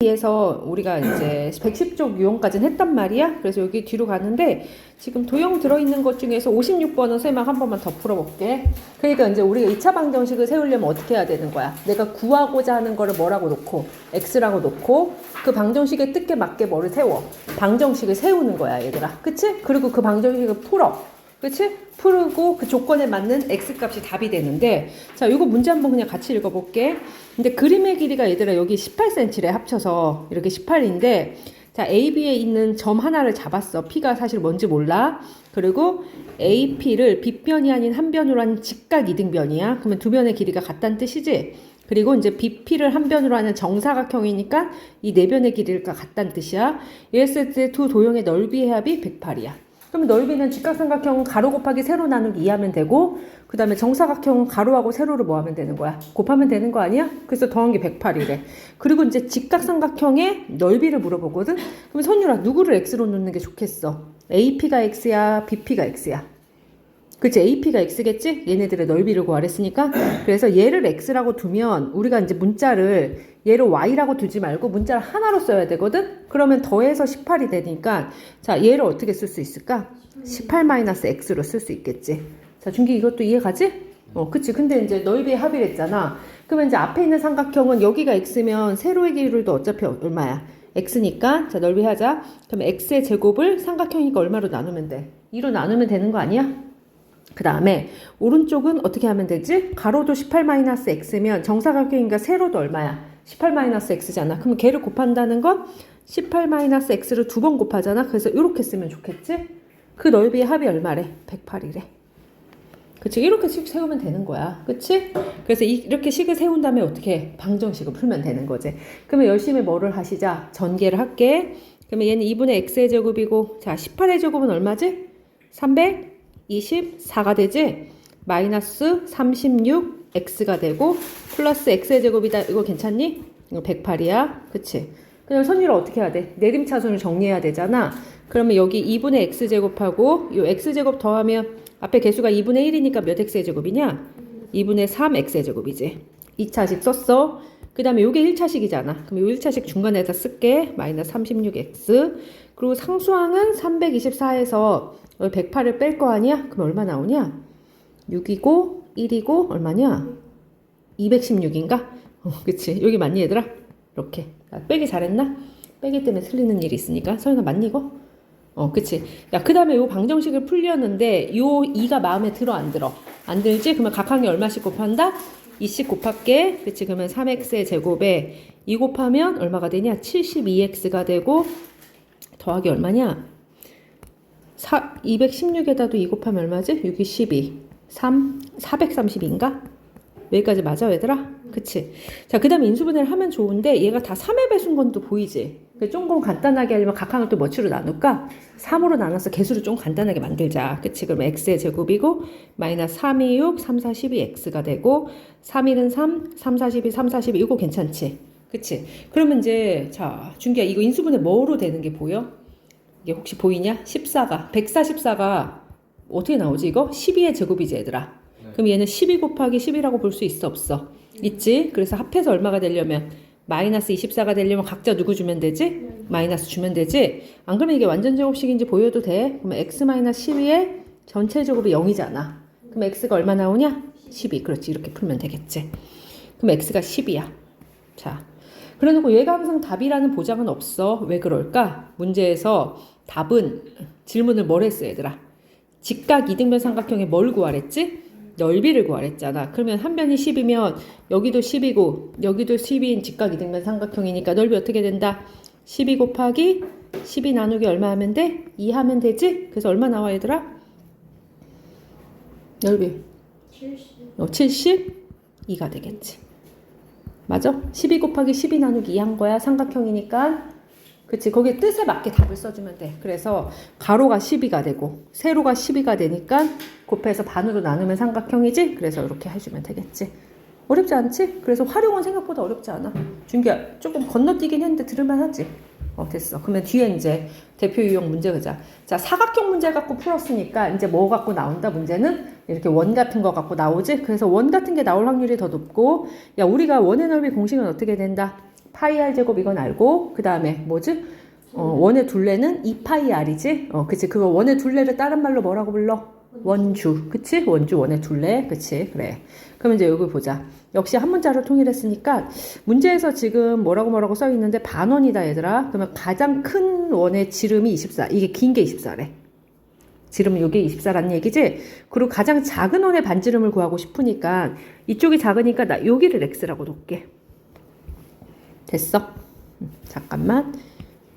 에서 우리가 이제 110쪽 유형까지는 했단 말이야. 그래서 여기 뒤로 가는데 지금 도형 들어있는 것 중에서 56번은 선생님 한 번만 더 풀어볼게. 그러니까 이제 우리가 2차 방정식을 세우려면 어떻게 해야 되는 거야? 내가 구하고자 하는 거를 뭐라고 놓고 x라고 놓고 그 방정식의 뜻에 맞게 뭐를 세워? 방정식을 세우는 거야 얘들아. 그치? 그리고 그 방정식을 풀어. 그치? 풀고 그 조건에 맞는 x값이 답이 되는데, 자, 이거 문제 한번 그냥 같이 읽어볼게. 근데 그림의 길이가 얘들아 여기 18cm래 합쳐서 이렇게 18인데, 자, AB에 있는 점 하나를 잡았어. P가 사실 뭔지 몰라. 그리고 AP를 빗변이 아닌 한 변으로 한 직각 이등변이야. 그러면 두 변의 길이가 같다는 뜻이지? 그리고 이제 BP를 한 변으로 하는 정사각형이니까 이 네 변의 길이가 같다는 뜻이야. 이랬을 때 두 도형의 넓이의 합이 108이야. 그럼 넓이는 직각삼각형은 가로 곱하기 세로 나누기 2하면 되고, 그 다음에 정사각형은 가로하고 세로를 뭐 하면 되는 거야? 곱하면 되는 거 아니야? 그래서 더한 게 108이래. 그리고 이제 직각삼각형의 넓이를 물어보거든? 그럼 선율아, 누구를 x로 놓는 게 좋겠어? AP가 x야? BP가 x야? 그치? AP가 x겠지? 얘네들의 넓이를 구하랬으니까. 그래서 얘를 x라고 두면 우리가 이제 문자를 얘를 y라고 두지 말고 문자를 하나로 써야 되거든? 그러면 더해서 18이 되니까 자, 얘를 어떻게 쓸 수 있을까? 18-x로 쓸 수 있겠지. 자, 준기 이것도 이해가지? 그치. 근데 이제 넓이의 합이랬잖아. 그러면 이제 앞에 있는 삼각형은 여기가 x면 세로의 길이도 어차피 얼마야? x니까 자, 넓이 하자. 그러면 x의 제곱을 삼각형이니까 얼마로 나누면 돼? 2로 나누면 되는 거 아니야? 그 다음에 오른쪽은 어떻게 하면 되지? 가로도 18-x면 정사각형이니까 세로도 얼마야? 18-x잖아. 그러면 걔를 곱한다는 건 18-x를 두 번 곱하잖아. 그래서 이렇게 쓰면 좋겠지? 그 넓이의 합이 얼마래? 108이래. 그치? 이렇게 식 세우면 되는 거야. 그치? 그래서 이렇게 식을 세운 다음에 어떻게 방정식을 풀면 되는 거지. 그러면 열심히 뭐를 하시자? 전개를 할게. 그러면 얘는 2분의 x의 제곱이고, 자, 18의 제곱은 얼마지? 324가 되지? 마이너스 36x가 되고 플러스 x의 제곱이다. 이거 괜찮니? 이거 108이야. 그치? 그냥 선율을 어떻게 해야 돼? 내림차순을 정리해야 되잖아. 그러면 여기 2분의 x제곱하고 요 x제곱 더하면 앞에 개수가 2분의 1이니까 몇 x의 제곱이냐? 2분의 3x의 제곱이지. 2차식 썼어. 그 다음에 요게 1차식이잖아. 그럼 요 1차식 중간에다 쓸게. 마이너스 36x. 그리고 상수항은 324에서 108을 뺄 거 아니야? 그럼 얼마 나오냐? 6이고 1이고 얼마냐? 216인가? 그치? 여기 맞니 얘들아? 이렇게. 빼기 잘했나? 빼기 때문에 틀리는 일이 있으니까. 서연아 맞니 이거? 그치? 야, 그 다음에 요 방정식을 풀려는데 요 2가 마음에 들어 안 들어? 안 들지? 그러면 각항에 얼마씩 곱한다? 2씩 곱할게. 그치? 그러면 3x의 제곱에 2 곱하면 얼마가 되냐? 72x가 되고 더하기 얼마냐? 216에다도 2 곱하면 얼마지? 6이 12. 432인가? 여기까지 맞아, 얘들아? 그치? 자, 그 다음에 인수분해를 하면 좋은데, 얘가 다 3의 배수인 건 또 보이지? 조금 간단하게 하려면 각항을 또 뭐치로 나눌까? 3으로 나눠서 개수를 좀 간단하게 만들자. 그치? 그럼 x의 제곱이고, 마이너스 3, 2, 6, 3, 4, 12, x가 되고, 3, 1은 3, 3, 4, 12, 3, 4, 12, 이거 괜찮지? 그치? 그러면 이제, 자, 준기야, 이거 인수분해 뭐로 되는 게 보여? 이게 혹시 보이냐? 144가 어떻게 나오지 이거? 12의 제곱이지 얘들아. 그럼 얘는 12 곱하기 10이라고 볼 수 있어 없어? 있지? 그래서 합해서 얼마가 되려면 마이너스 24가 되려면 각자 누구 주면 되지? 마이너스 주면 되지? 안 그러면 이게 완전 제곱식인지 보여도 돼? 그러면 x-12의 전체 제곱이 0이잖아. 그럼 x가 얼마 나오냐? 12. 그렇지. 이렇게 풀면 되겠지. 그럼 x가 10이야. 자, 그래놓고 얘가 항상 답이라는 보장은 없어. 왜 그럴까? 문제에서 답은 질문을 뭘 했어 얘들아? 직각 이등변 삼각형에 뭘 구하랬지? 넓이를 구하랬잖아. 그러면 한 변이 10이면 여기도 10이고 여기도 10인 직각 이등변 삼각형이니까 넓이 어떻게 된다? 12 곱하기 12 나누기 얼마 하면 돼? 2 하면 되지? 그래서 얼마 나와 얘들아? 넓이 72가 되겠지. 맞아? 12 곱하기 12 나누기 2 한 거야. 삼각형이니까. 그치? 거기에 뜻에 맞게 답을 써주면 돼. 그래서 가로가 12가 되고 세로가 12가 되니까 곱해서 반으로 나누면 삼각형이지? 그래서 이렇게 해주면 되겠지. 어렵지 않지? 그래서 활용은 생각보다 어렵지 않아. 준기야, 조금 건너뛰긴 했는데 들을만 하지? 됐어. 그러면 뒤에 이제 대표 유형 문제 보자. 자, 사각형 문제 갖고 풀었으니까 이제 뭐 갖고 나온다? 문제는 이렇게 원 같은 거 갖고 나오지? 그래서 원 같은 게 나올 확률이 더 높고, 야, 우리가 원의 넓이 공식은 어떻게 된다? 파이 r 제곱 이건 알고, 그 다음에 뭐지? 원의 둘레는 2파이 r이지? 그치. 그거 원의 둘레를 다른 말로 뭐라고 불러? 원주. 그치? 원주, 원의 둘레. 그치? 그래. 그럼 이제 여기 보자. 역시 한 문자로 통일했으니까 문제에서 지금 뭐라고 써 있는데 반원이다 얘들아. 그러면 가장 큰 원의 지름이 24. 이게 긴 게 24래. 지름은 이게 24라는 얘기지? 그리고 가장 작은 원의 반지름을 구하고 싶으니까 이쪽이 작으니까 나 여기를 x라고 놓을게. 됐어? 잠깐만.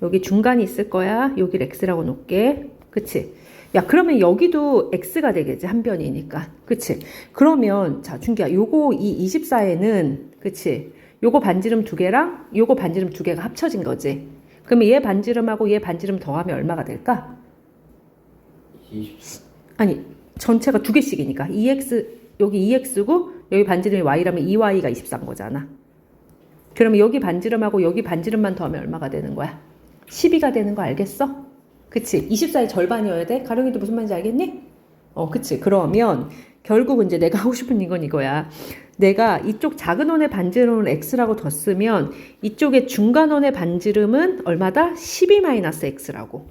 여기 중간이 있을 거야. 여기를 x라고 놓을게. 그치? 야, 그러면 여기도 x가 되겠지. 한 변이니까. 그치? 그러면, 자, 준기야, 요거, 이 24에는, 그치? 요거 반지름 2개랑 요거 반지름 2개가 합쳐진 거지. 그러면 얘 반지름하고 얘 반지름 더하면 얼마가 될까? 24. 아니, 전체가 2개씩이니까. 2x, 여기 2x고, 여기 반지름이 y라면 2y가 24인 거잖아. 그러면 여기 반지름하고 여기 반지름만 더하면 얼마가 되는 거야? 12가 되는 거 알겠어? 그치? 24의 절반이어야 돼? 가령이도 무슨 말인지 알겠니? 그치? 그러면 결국은 이제 내가 하고 싶은 이건 이거야. 내가 이쪽 작은 원의 반지름을 x라고 뒀으면 이쪽의 중간 원의 반지름은 얼마다? 12-x라고.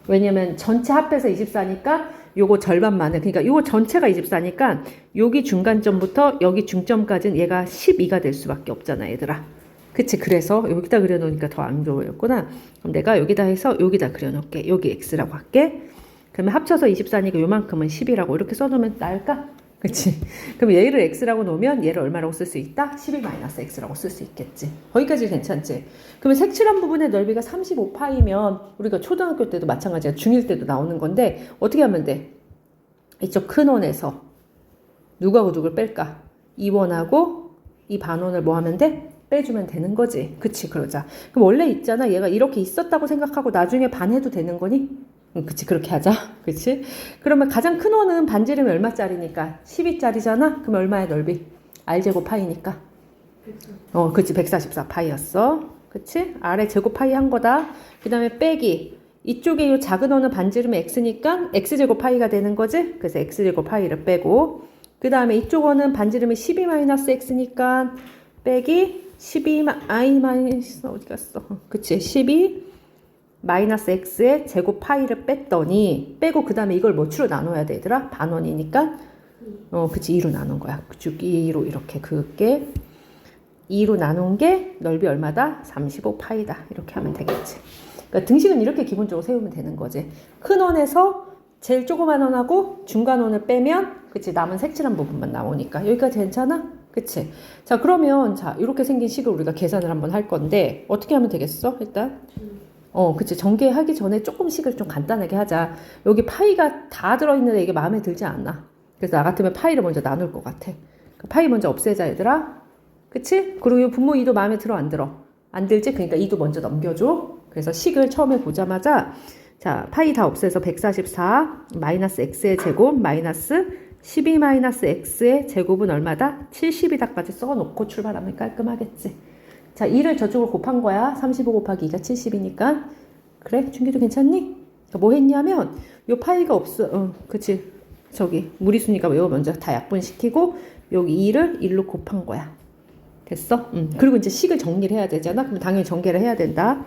왜냐면 전체 합해서 24니까 요거 절반만을, 그러니까 요거 전체가 24니까 여기 중간점부터 여기 중점까지는 얘가 12가 될 수밖에 없잖아, 얘들아. 그치? 그래서 여기다 그려놓으니까 더 안 좋았구나. 그럼 내가 여기다 해서 여기다 그려놓을게. 여기 x라고 할게. 그러면 합쳐서 24니까 요만큼은 10이라고 이렇게 써놓으면 나을까? 그치? 그럼 얘를 x라고 놓으면 얘를 얼마라고 쓸 수 있다? 12-x라고 쓸 수 있겠지. 거기까지 괜찮지? 그러면 색칠한 부분의 넓이가 35파이면 우리가 초등학교 때도 마찬가지야. 중1 때도 나오는 건데 어떻게 하면 돼? 이쪽 큰 원에서 누구하고 누굴 뺄까? 이 원하고 이 반원을 뭐 하면 돼? 빼주면 되는 거지. 그치? 그러자. 그럼 원래 있잖아. 얘가 이렇게 있었다고 생각하고 나중에 반해도 되는 거니? 그치? 그렇게 하자. 그치? 그러면 가장 큰 원은 반지름이 얼마짜리니까? 12짜리잖아? 그럼 얼마의 넓이? r제곱 파이니까. 그치? 144파이였어. 그치? r의 제곱 파이 한 거다. 그 다음에 빼기. 이쪽에 이 작은 원은 반지름이 x니까 x제곱 파이가 되는 거지? 그래서 x제곱 파이를 빼고. 그 다음에 이쪽 원은 반지름이 12-x니까 빼기 12i 마이너스 어디 갔어? 그치? 12 마이너스 x의 제곱 파이를 뺐더니 빼고 그 다음에 이걸 뭐치로 나눠야 돼 얘들아? 반원이니까 그치? 2로 나눈 거야. 쭉 2로 이렇게 그을게. 2로 나눈 게 넓이 얼마다? 35파이다. 이렇게 하면 되겠지. 그러니까 등식은 이렇게 기본적으로 세우면 되는 거지. 큰 원에서 제일 조그만 원하고 중간 원을 빼면 그치? 남은 색칠한 부분만 나오니까 여기까지 괜찮아? 그치? 자, 그러면, 자, 이렇게 생긴 식을 우리가 계산을 한번 할 건데, 어떻게 하면 되겠어? 일단? 그치. 전개하기 전에 조금 식을 좀 간단하게 하자. 여기 파이가 다 들어있는데 이게 마음에 들지 않나? 그래서 나 같으면 파이를 먼저 나눌 것 같아. 파이 먼저 없애자, 얘들아. 그치? 그리고 이 분모 2도 마음에 들어, 안 들어? 안 들지? 그러니까 2도 먼저 넘겨줘. 그래서 식을 처음에 보자마자, 자, 파이 다 없애서 144 마이너스 x의 제곱 마이너스 12-x의 제곱은 얼마다? 70이다까지 써놓고 출발하면 깔끔하겠지. 자, 2를 저쪽으로 곱한 거야. 35 곱하기 2가 70이니까. 그래? 준기도 괜찮니? 그러니까 뭐 했냐면 요 파이가 없어. 그치. 저기 무리수니까 이거 먼저 다 약분시키고 여기 2를 1로 곱한 거야. 됐어? 그리고 이제 식을 정리를 해야 되잖아. 그럼 당연히 전개를 해야 된다.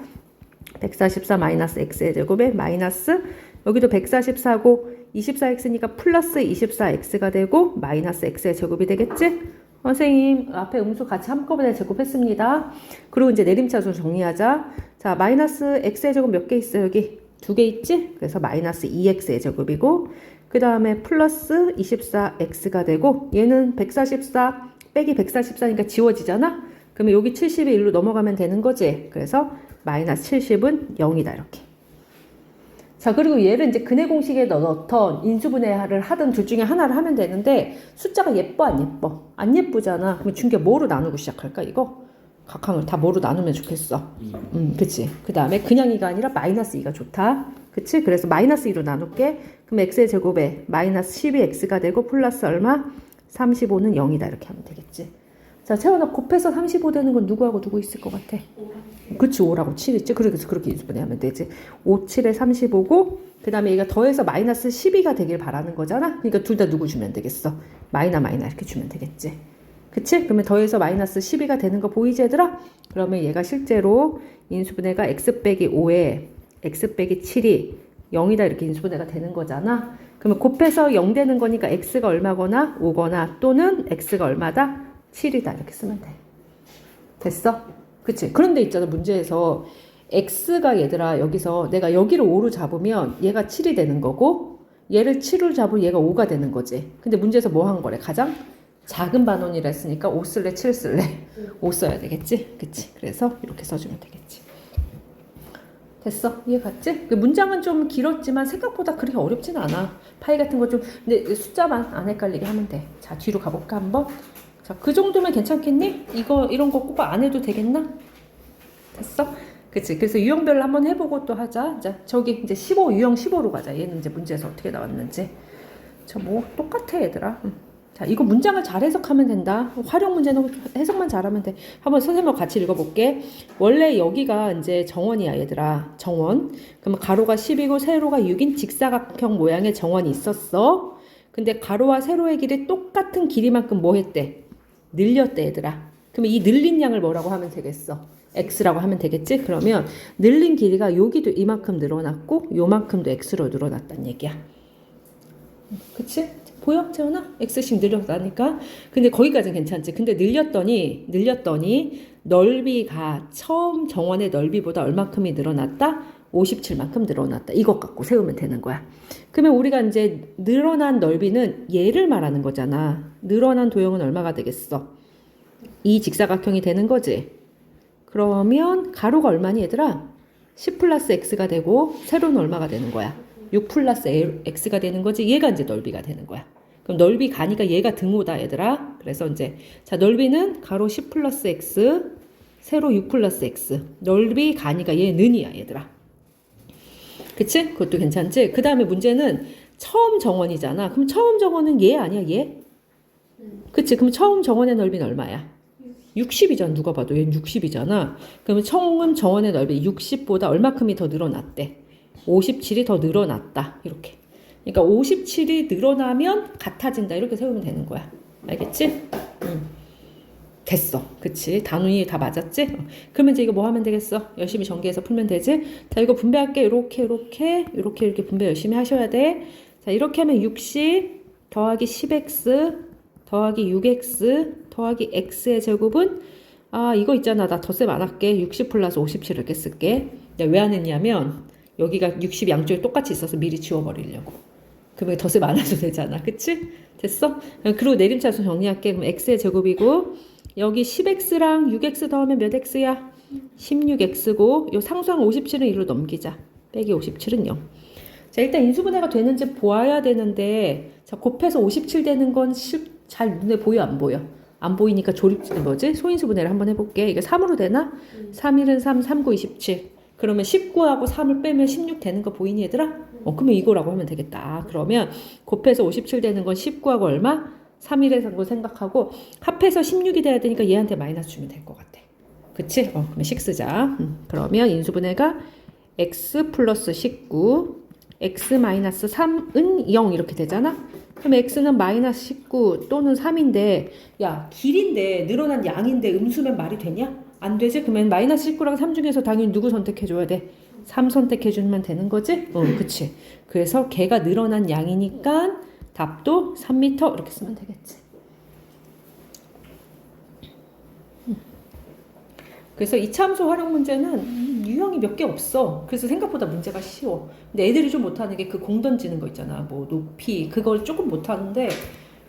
144-x의 제곱에 마이너스 여기도 144고 24x니까 플러스 24x가 되고 마이너스 x의 제곱이 되겠지? 선생님 앞에 음수 같이 한꺼번에 제곱했습니다. 그리고 이제 내림차순 정리하자. 자, 마이너스 x의 제곱 몇 개 있어? 여기 2개 있지? 그래서 마이너스 2x의 제곱이고 그 다음에 플러스 24x가 되고 얘는 144 빼기 144니까 지워지잖아? 그러면 여기 70이 1로 넘어가면 되는 거지? 그래서 마이너스 70은 0이다 이렇게. 자, 그리고 얘를 이제 근해 공식에 넣던 인수분해를 하든 둘 중에 하나를 하면 되는데 숫자가 예뻐 안 예뻐? 안 예쁘잖아. 그럼 준게 뭐로 나누고 시작할까 이거? 각항을 다 뭐로 나누면 좋겠어? 그치. 그 다음에 그냥 2가 아니라 마이너스 2가 좋다. 그치? 그래서 마이너스 2로 나눌게. 그럼 x의 제곱에 마이너스 12x가 되고 플러스 얼마? 35는 0이다 이렇게 하면 되겠지. 자, 채원아 곱해서 35 되는 건 누구하고 누구 있을 것 같아? 그치, 5라고 7 있지? 그래서 그렇게 인수분해하면 되지. 5, 7에 35고 그 다음에 얘가 더해서 마이너스 12가 되길 바라는 거잖아. 그러니까 둘 다 누구 주면 되겠어? 마이너 이렇게 주면 되겠지. 그치? 그러면 더해서 마이너스 12가 되는 거 보이지 얘들아? 그러면 얘가 실제로 인수분해가 x 빼기 5에 x 빼기 7이 0이다 이렇게 인수분해가 되는 거잖아. 그러면 곱해서 0 되는 거니까 x가 얼마거나 5거나 또는 x가 얼마다? 7이다 이렇게 쓰면 돼. 됐어? 그치? 그런데 있잖아 문제에서 x가 얘들아 여기서 내가 여기를 5로 잡으면 얘가 7이 되는 거고 얘를 7로 잡으면 얘가 5가 되는 거지. 근데 문제에서 뭐 한 거래? 가장 작은 반원이라 했으니까 5 쓸래 7 쓸래? 5 써야 되겠지? 그치? 그래서 이렇게 써주면 되겠지. 됐어? 이해 갔지? 그 문장은 좀 길었지만 생각보다 그렇게 어렵진 않아. 파이 같은 거 좀 근데 숫자만 안 헷갈리게 하면 돼. 자 뒤로 가볼까 한번? 자 그 정도면 괜찮겠니? 이런 거 꼭 안 해도 되겠나? 됐어? 그치? 그래서 유형별로 한번 해보고 또 하자. 자 저기 이제 15 유형 15로 가자. 얘는 이제 문제에서 어떻게 나왔는지. 저 뭐 똑같아 얘들아. 자, 이거 문장을 잘 해석하면 된다. 활용 문제는 해석만 잘하면 돼. 한번 선생님하고 같이 읽어볼게. 원래 여기가 이제 정원이야, 얘들아. 정원. 그러면 가로가 10이고 세로가 6인 직사각형 모양의 정원이 있었어. 근데 가로와 세로의 길이 똑같은 길이만큼 뭐 했대? 늘렸대, 얘들아. 그러면 이 늘린 양을 뭐라고 하면 되겠어? x라고 하면 되겠지? 그러면 늘린 길이가 여기도 이만큼 늘어났고 요만큼도 x로 늘어났단 얘기야. 그치? 보여? 재훈아? x씩 늘렸다니까? 근데 거기까지는 괜찮지. 근데 늘렸더니 넓이가 처음 정원의 넓이보다 얼마큼이 늘어났다? 57만큼 늘어났다. 이것 갖고 세우면 되는 거야. 그러면 우리가 이제 늘어난 넓이는 얘를 말하는 거잖아. 늘어난 도형은 얼마가 되겠어? 이 직사각형이 되는 거지. 그러면 가로가 얼마니 얘들아? 10 플러스 x가 되고 세로는 얼마가 되는 거야? 6 플러스 x가 되는 거지. 얘가 이제 넓이가 되는 거야. 그럼 넓이 가니까 얘가 등호다 얘들아. 그래서 이제 자 넓이는 가로 10 플러스 x 세로 6 플러스 x. 넓이 가니까 얘 는이야 얘들아. 그치? 그것도 괜찮지? 그 다음에 문제는 처음 정원이잖아. 그럼 처음 정원은 얘 아니야 얘? 그치? 그럼 처음 정원의 넓이는 얼마야? 60이잖아. 누가 봐도 얘는 60이잖아. 그러면 처음 정원의 넓이 60보다 얼마큼이 더 늘어났대? 57이 더 늘어났다. 이렇게. 그러니까 57이 늘어나면 같아진다. 이렇게 세우면 되는 거야. 알겠지? 됐어. 그치? 단위 다 맞았지? 그러면 이제 이거 뭐 하면 되겠어? 열심히 전개해서 풀면 되지? 자, 이거 분배할게. 이렇게 분배 열심히 하셔야 돼. 자, 이렇게 하면 60 더하기 10x 더하기 6x 더하기 x의 제곱은 아, 이거 있잖아. 나 덧셈 안 할게. 60 플러스 57 이렇게 쓸게. 왜 안 했냐면 여기가 60 양쪽에 똑같이 있어서 미리 지워버리려고. 그러면 덧셈 안 해도 되잖아. 그치? 됐어? 그리고 내림차순 정리할게. 그럼 x의 제곱이고 여기 10x랑 6x 더하면 몇 x야? 16x고 요 상수항 57은 1로 넘기자. 빼기 57은 0. 자, 일단 인수분해가 되는지 보아야 되는데 자, 곱해서 57 되는 건 잘 눈에 보여 안 보여? 안 보이니까 소인수분해를 한번 해볼게. 이게 3으로 되나? 3, 1은 3, 3, 9, 27. 그러면 19하고 3을 빼면 16 되는 거 보이니 얘들아? 그러면 이거라고 하면 되겠다. 그러면 곱해서 57 되는 건 19하고 얼마? 3, 1에서 거 생각하고 합해서 16이 돼야 되니까 얘한테 마이너스 주면 될 것 같아. 그치? 그러면 6 쓰자. 그러면 인수분해가 x 플러스 19 x 마이너스 3은 0 이렇게 되잖아? 그럼 x는 마이너스 19 또는 3인데 야 길인데 늘어난 양인데 음수면 말이 되냐? 안 되지? 그러면 마이너스 19랑 3 중에서 당연히 누구 선택해줘야 돼? 3 선택해주면 되는 거지? 그치. 그래서 걔가 늘어난 양이니까 답도 3m 이렇게 쓰면 되겠지. 그래서 이차함수 활용 문제는 유형이 몇 개 없어. 그래서 생각보다 문제가 쉬워. 근데 애들이 좀 못하는 게 그 공 던지는 거 있잖아. 뭐 높이 그걸 조금 못하는데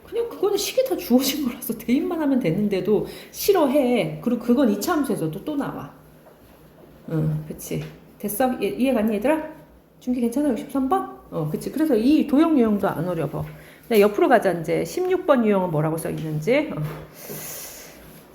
그냥 그거는 식이 다 주어진 거라서 대입만 하면 되는데도 싫어해. 그리고 그건 이차함수에서도 또 나와. 그치. 됐어? 이해 갔니 얘들아? 중기 괜찮아? 63번? 그치. 그래서 이 도형 유형도 안 어려워. 옆으로 가자 이제 16번 유형은 뭐라고 써 있는지.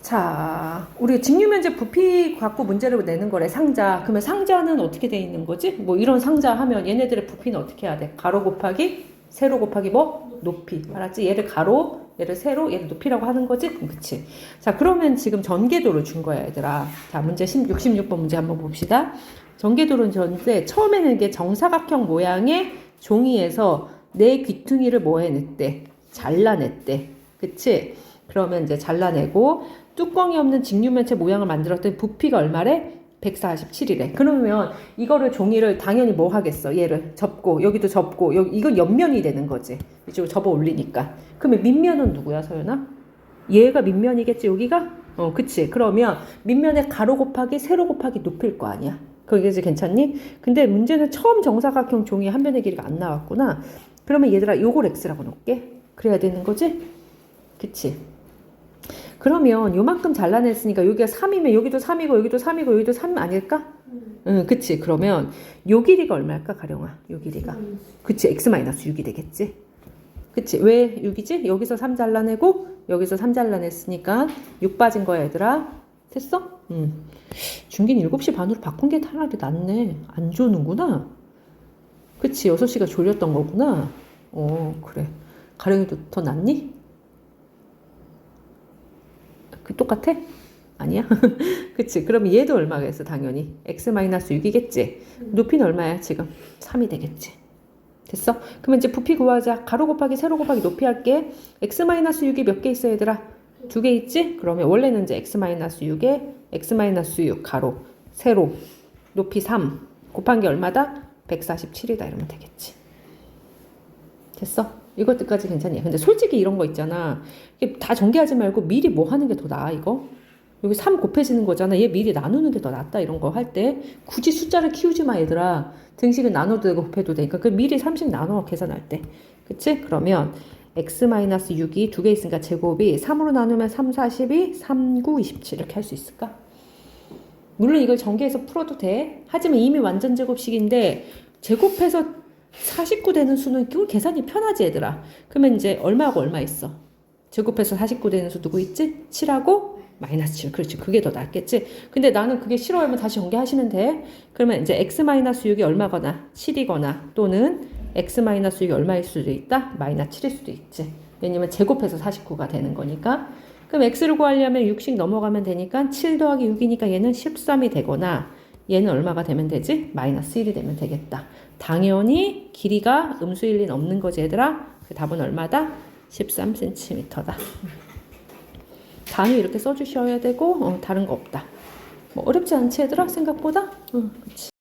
자, 우리 직류면적 부피 갖고 문제를 내는 거래, 상자. 그러면 상자는 어떻게 돼 있는 거지? 뭐 이런 상자 하면 얘네들의 부피는 어떻게 해야 돼? 가로 곱하기 세로 곱하기 뭐? 높이. 알았지? 얘를 가로, 얘를 세로, 얘를 높이라고 하는 거지? 그치? 자, 그러면 지금 전개도를 준 거야, 얘들아. 자, 문제 66번 문제 한번 봅시다. 전개도는 전데 처음에는 이게 정사각형 모양의 종이에서 내 귀퉁이를 뭐 해냈대? 잘라냈대. 그치? 그러면 이제 잘라내고 뚜껑이 없는 직류면체 모양을 만들었더니 부피가 얼마래? 147이래. 그러면 이거를 종이를 당연히 뭐 하겠어? 얘를 접고 여기도 접고 여기 이건 옆면이 되는 거지. 이쪽으로 접어 올리니까. 그러면 밑면은 누구야, 서연아? 얘가 밑면이겠지, 여기가? 그치. 그러면 밑면에 가로 곱하기 세로 곱하기 높일 거 아니야. 그게 이제 괜찮니? 근데 문제는 처음 정사각형 종이 한 변의 길이가 안 나왔구나. 그러면 얘들아 요걸 x라고 놓을게. 그래야 되는 거지? 그치. 그러면 요만큼 잘라냈으니까 여기가 3이면 여기도 3이고 여기도 3이고 여기도 3 아닐까? 응, 그치. 그러면 요 길이가 얼마일까, 가령아? 요 길이가. 그치. x-6이 되겠지. 그치. 왜 6이지? 여기서 3 잘라내고 여기서 3 잘라냈으니까 6 빠진 거야, 얘들아. 됐어? 중긴 7시 반으로 바꾼 게 차라리 낫네. 안 조는구나. 그치. 6시가 졸렸던 거구나. 그래. 가령이도 더 낫니? 그 똑같아? 아니야? 그치. 그럼 얘도 얼마겠어, 당연히. x-6이겠지. 높이는 얼마야, 지금? 3이 되겠지. 됐어? 그러면 이제 부피 구하자. 가로 곱하기 세로 곱하기 높이 할게. x-6이 몇 개 있어, 얘들아? 2개 있지? 그러면 원래는 이제 x-6에 x-6 가로 세로 높이 3 곱한 게 얼마다? 147이다 이러면 되겠지. 됐어? 이것들까지 괜찮니? 근데 솔직히 이런 거 있잖아. 이게 다 전개하지 말고 미리 뭐 하는 게 더 나아, 이거? 여기 3 곱해지는 거잖아. 얘 미리 나누는 게 더 낫다, 이런 거 할 때. 굳이 숫자를 키우지 마, 얘들아. 등식은 나눠도 되고 곱해도 되니까. 그 미리 3씩 나눠, 계산할 때. 그치? 그러면 x-6이 2개 있으니까 제곱이 3으로 나누면 3, 42, 3, 9, 27 이렇게 할 수 있을까? 물론 이걸 전개해서 풀어도 돼. 하지만 이미 완전 제곱식인데 제곱해서 49 되는 수는 그걸 계산이 편하지, 얘들아. 그러면 이제 얼마하고 얼마 있어? 제곱해서 49 되는 수 누구 있지? 7하고 -7. 그렇지. 그게 더 낫겠지. 근데 나는 그게 싫어하면 다시 전개하시면 돼. 그러면 이제 x-6이 얼마거나 7이거나 또는 x-6이 얼마일 수도 있다? -7일 수도 있지. 왜냐면 제곱해서 49가 되는 거니까. 그럼 x를 구하려면 6씩 넘어가면 되니까 7 더하기 6이니까 얘는 13이 되거나 얘는 얼마가 되면 되지? -1이 되면 되겠다. 당연히 길이가 음수일 리는 없는 거지, 얘들아. 그 답은 얼마다? 13cm다. 단위 이렇게 써주셔야 되고 다른 거 없다. 뭐 어렵지 않지, 얘들아? 생각보다? 그치.